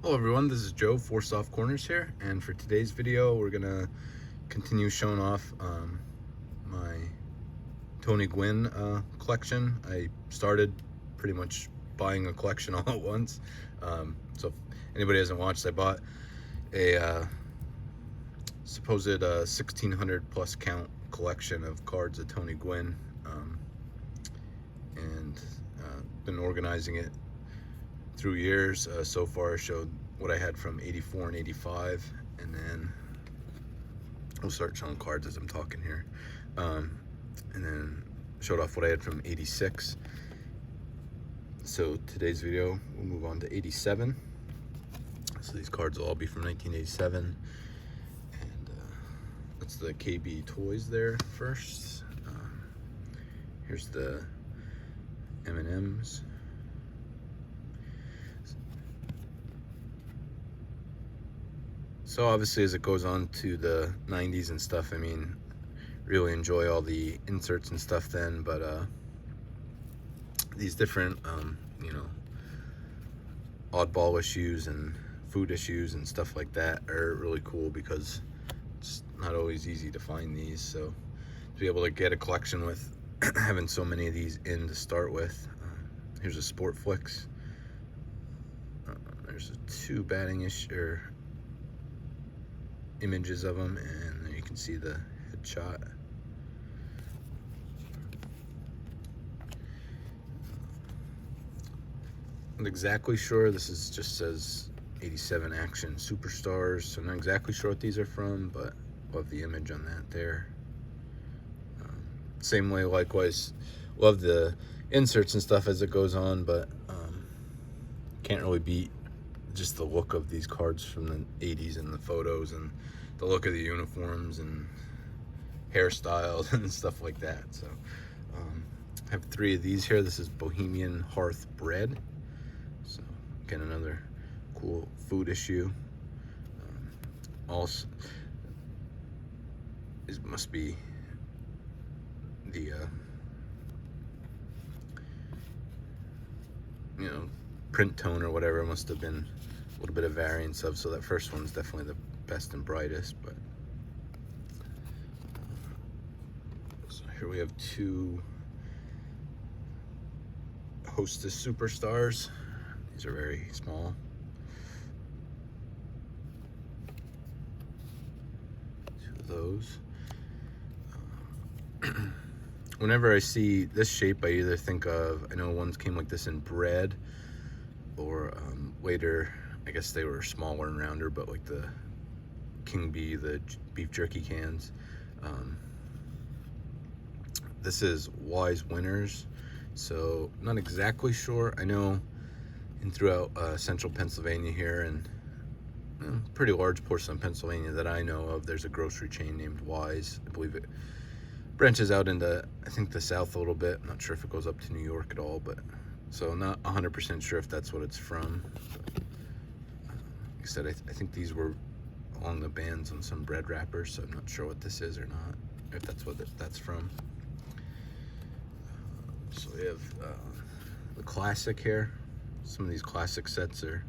Hello everyone, this is Joe, 4 Soft Corners here, and for today's video we're gonna continue showing off my Tony Gwynn collection. I started pretty much buying a collection all at once, so if anybody hasn't watched, I bought a supposed 1600 plus count collection of cards of Tony Gwynn, and been organizing it through years. So far I showed what I had from 84 and 85, and then we'll start showing cards as I'm talking here, and then showed off what I had from 86. So today's video we'll move on to 87. So these cards will all be from 1987, and that's the KB Toys there first. Here's the M&Ms. So obviously as it goes on to the 90s and stuff, I mean, really enjoy all the inserts and stuff then, but these different you know, oddball issues and food issues and stuff like that are really cool because it's not always easy to find these. So to be able to get a collection with having so many of these in to start with. Here's a Sport Flicks. There's two batting issue images of them, and there you can see the headshot. I'm not exactly sure. This is just says 87 Action Superstars, so I'm not exactly sure what these are from, but love the image on that there. Same way, likewise, love the inserts and stuff as it goes on, but can't really beat just the look of these cards from the 80s and the photos and the look of the uniforms and hairstyles and stuff like that. So I have 3 of these here. This is Bohemian Hearth Bread. So again, another cool food issue. Also, it must be the you know, print tone or whatever. It must have been a little bit of variance of, so that first one's definitely the best and brightest. But so here we have 2 Hostess Superstars. These are very small. Two of those. Whenever I see this shape, I either think of, I know ones came like this in bread, or later, I guess they were smaller and rounder, but like the King Bee, the beef jerky cans. This is Wise Winners, so not exactly sure. I know in throughout central Pennsylvania here, and pretty large portion of Pennsylvania that I know of, there's a grocery chain named Wise. I believe it branches out into, I think, the south a little bit. I'm not sure if it goes up to New York at all, but so not 100% sure if that's what it's from. Like I said, I think these were along the bands on some bread wrappers, so I'm not sure what this is or not, if that's what that's from. So we have the classic here. Some of these classic sets are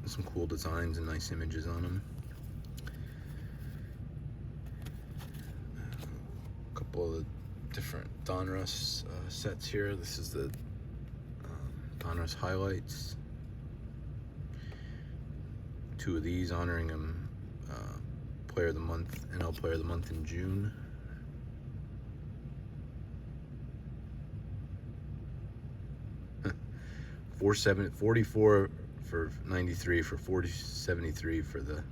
some cool designs and nice images on them. A couple of the different Donruss sets here. This is the Donruss highlights. 2 of these honoring him Player of the Month, NL Player of the Month in June. $44 for 93 for 4073 for the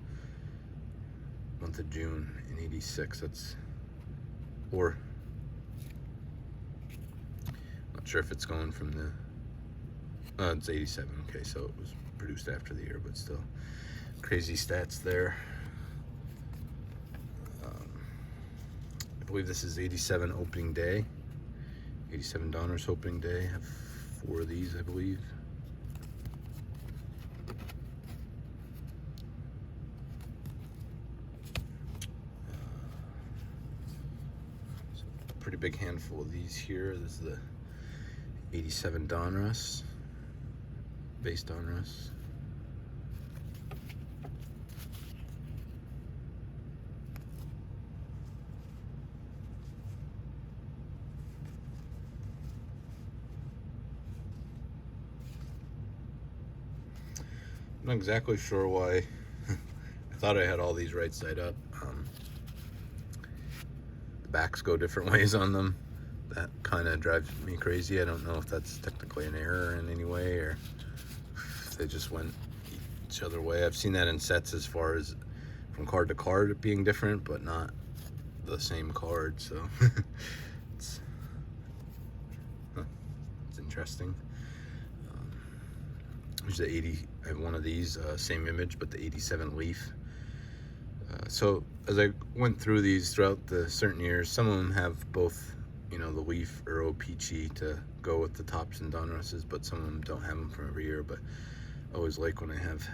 month of June in 86. That's, or not sure if it's going from the it's 87. Okay, so it was produced after the year, but still crazy stats there. I believe this is 87 opening day, 87 Donruss opening day. I have 4 of these, I believe. Pretty big handful of these here. This is the 87 Donruss, base Donruss. I'm not exactly sure why. I thought I had all these right side up. The backs go different ways on them. That kind of drives me crazy. I don't know if that's technically an error in any way or if they just went each other way. I've seen that in sets as far as from card to card being different, but not the same card. So it's interesting. There's the 80. I have one of these, same image, but the 87 Leaf. So as I went through these throughout the certain years, some of them have both, you know, the Leaf or O-Peachy to go with the tops and Donrusses, but some of them don't have them from every year. But I always like when I have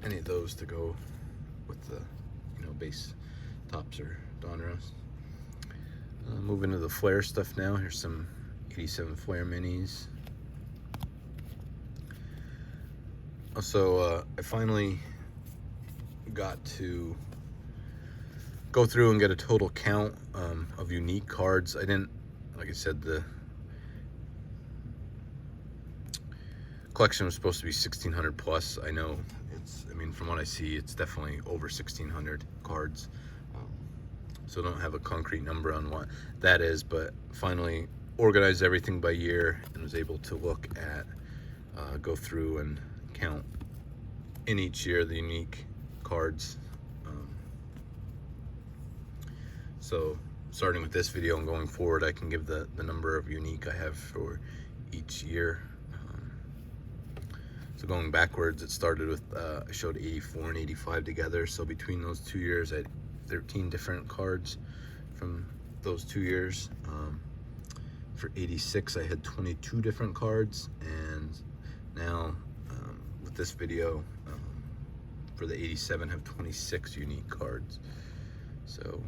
any of those to go with the, you know, base tops or Donruss. Moving to the Flair stuff now. Here's some 87 Flair minis. Also, I finally got to go through and get a total count of unique cards. I didn't, like I said, the collection was supposed to be 1,600 plus. I know it's, I mean, from what I see, it's definitely over 1,600 cards. So I don't have a concrete number on what that is, but finally organized everything by year and was able to look at, go through and count in each year the unique cards. So starting with this video and going forward, I can give the number of unique I have for each year. So going backwards, it started with I showed 84 and 85 together, so between those 2 years I had 13 different cards from those 2 years. For 86 I had 22 different cards, and now with this video for the 87 have 26 unique cards. So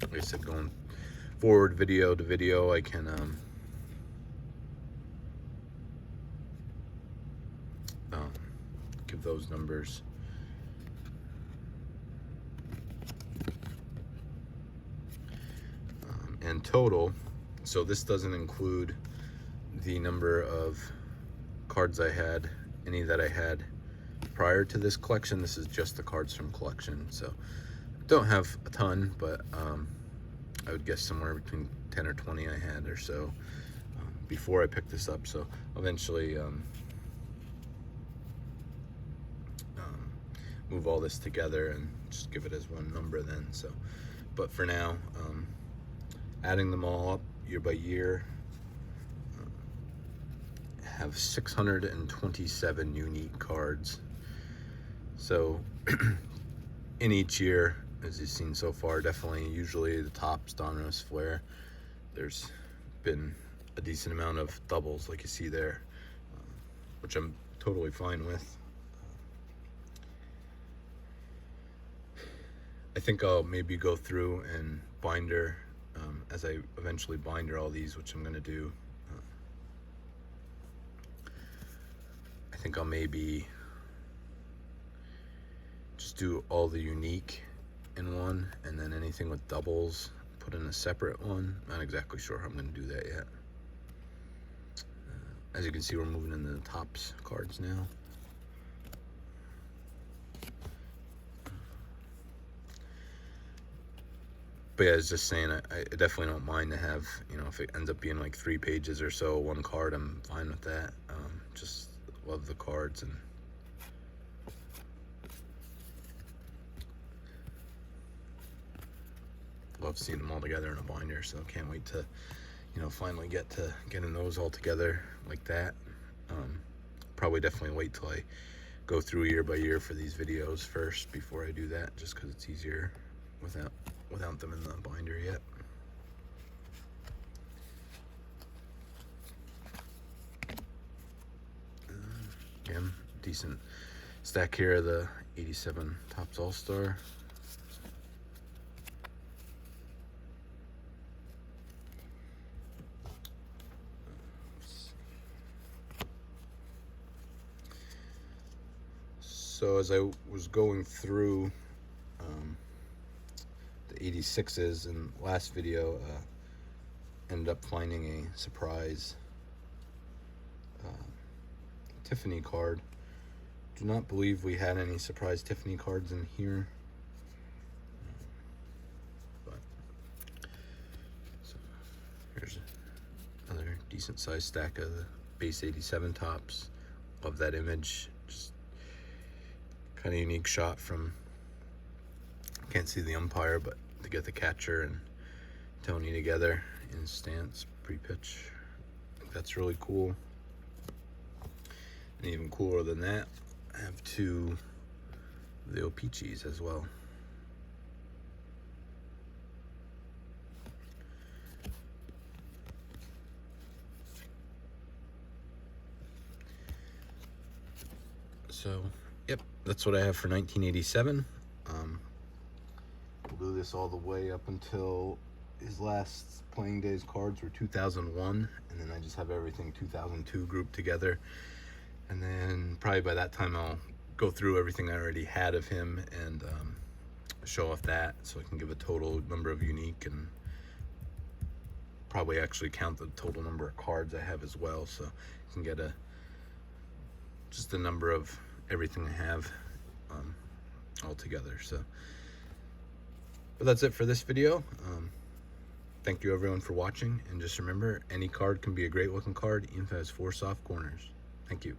like I said, going forward video to video, I can give those numbers. And total, so this doesn't include the number of cards I had, any that I had prior to this collection. This is just the cards from collection, so don't have a ton, but I would guess somewhere between 10 or 20 I had or so before I picked this up. So eventually move all this together and just give it as one number then. So, but for now, adding them all up year by year, have 627 unique cards. So in each year, as you've seen so far, definitely usually the tops, Donruss, Flair, there's been a decent amount of doubles like you see there, which I'm totally fine with. I think I'll maybe go through and binder as I eventually binder all these, which I'm going to do. I think I'll maybe just do all the unique in one, and then anything with doubles put in a separate one. Not exactly sure how I'm going to do that yet. As you can see, we're moving into the tops cards now. But yeah, I was just saying, I definitely don't mind to have, you know, if it ends up being like 3 pages or so, one card, I'm fine with that. Just love the cards, and love seeing them all together in a binder. So can't wait to, you know, finally get to getting those all together like that. Probably definitely wait till I go through year by year for these videos first before I do that, just because it's easier without them in the binder yet. Again, decent stack here of the 87 Topps All-Star. So as I was going through the 86s in last video, ended up finding a surprise Tiffany card. Do not believe we had any surprise Tiffany cards in here. But so here's another decent sized stack of the base 87 tops. Love that image. Just kind of unique shot from, can't see the umpire, but to get the catcher and Tony together in stance pre-pitch. I think that's really cool. And even cooler than that, I have two of the O-Pee-Chees as well. So, yep, that's what I have for 1987. We'll do this all the way up until his last playing days cards were 2001, and then I just have everything 2002 grouped together. And then probably by that time I'll go through everything I already had of him and show off that, so I can give a total number of unique, and probably actually count the total number of cards I have as well, so you can get just a number of everything I have all together. So, but that's it for this video. Thank you everyone for watching, and just remember, any card can be a great looking card even if it has 4 soft corners. Thank you.